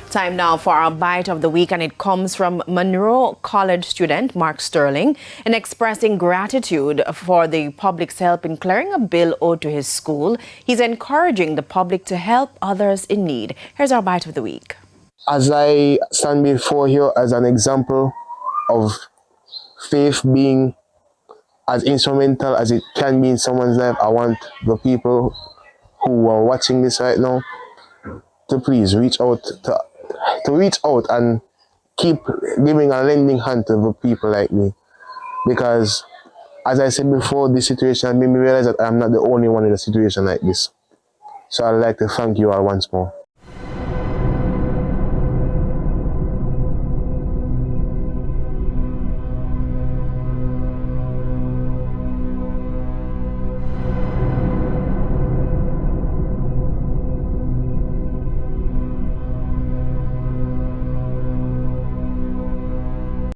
Time now for our bite of the week, and it comes from Monroe College student Mark Sterling. In expressing gratitude for the public's help in clearing a bill owed to his school, he's encouraging the public to help others in need. Here's our bite of the week. As I stand before you as an example of faith being as instrumental as it can be in someone's life, I want the people who are watching this right now to please reach out and keep giving a lending hand to the people like me. Because as I said before, this situation made me realize that I'm not the only one in a situation like this. So I'd like to thank you all once more.